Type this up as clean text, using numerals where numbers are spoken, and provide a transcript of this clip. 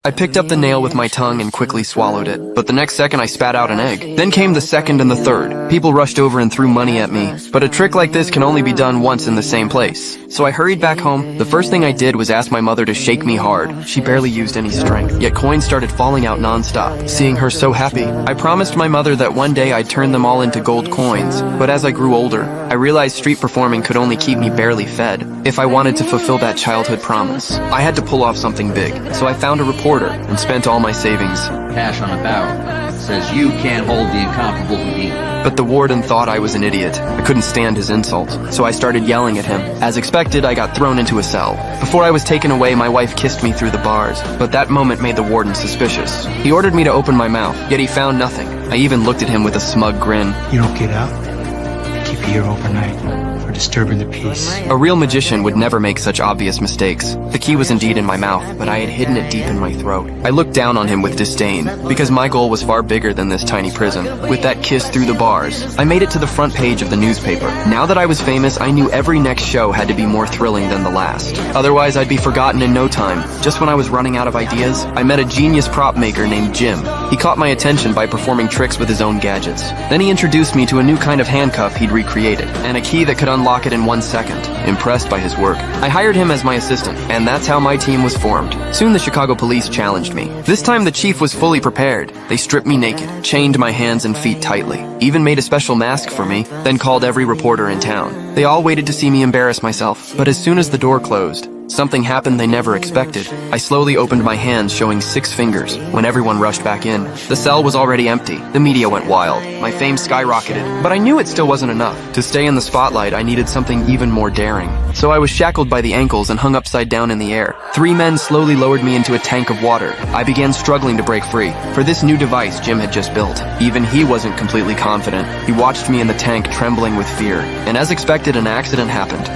I picked up the nail with my tongue and quickly swallowed it, but the next second I spat out an egg. Then came the second and the third. People rushed over and threw money at me, but a trick like this can only be done once in the same place. So I hurried back home. The first thing I did was ask my mother to shake me hard. She barely used any strength, yet coins started falling out non-stop. Seeing her so happy, I promised my mother that one day I'd turn them all into gold coins, but as I grew older, I realized street performing could only keep me barely fed. If I wanted to fulfill that childhood promise, I had to pull off something big, so I found a reporter and spent all my savings. Cash on a barrel. Says you can't hold the incomparable Houdini. But the warden thought I was an idiot. I couldn't stand his insults, so I started yelling at him. As expected, I got thrown into a cell. Before I was taken away, my wife kissed me through the bars, but that moment made the warden suspicious. He ordered me to open my mouth, yet he found nothing. I even looked at him with a smug grin. You don't get out, I keep you here overnight for disturbing the peace. A real magician would never make such obvious mistakes. The key was indeed in my mouth, but I had hidden it deep in my throat. I looked down on him with disdain, because my goal was far bigger than this tiny prison. With that kiss through the bars, I made it to the front page of the newspaper. Now that I was famous, I knew every next show had to be more thrilling than the last. Otherwise, I'd be forgotten in no time. Just when I was running out of ideas, I met a genius prop maker named Jim. He caught my attention by performing tricks with his own gadgets. Then he introduced me to a new kind of handcuff he'd recreated, and a key that could unlock it in 1 second. Impressed by his work, I hired him as my assistant, and that's how my team was formed. Soon the Chicago police challenged me. This time the chief was fully prepared. They stripped me naked, chained my hands and feet tightly, even made a special mask for me, then called every reporter in town. They all waited to see me embarrass myself, but as soon as the door closed, something happened they never expected. I slowly opened my hands, showing 6 fingers, when everyone rushed back in. The cell was already empty. The media went wild. My fame skyrocketed, but I knew it still wasn't enough. To stay in the spotlight, I needed something even more daring. So I was shackled by the ankles and hung upside down in the air. 3 men slowly lowered me into a tank of water. I began struggling to break free. For this new device Jim had just built, even he wasn't completely confident. He watched me in the tank, trembling with fear. And as expected, an accident happened.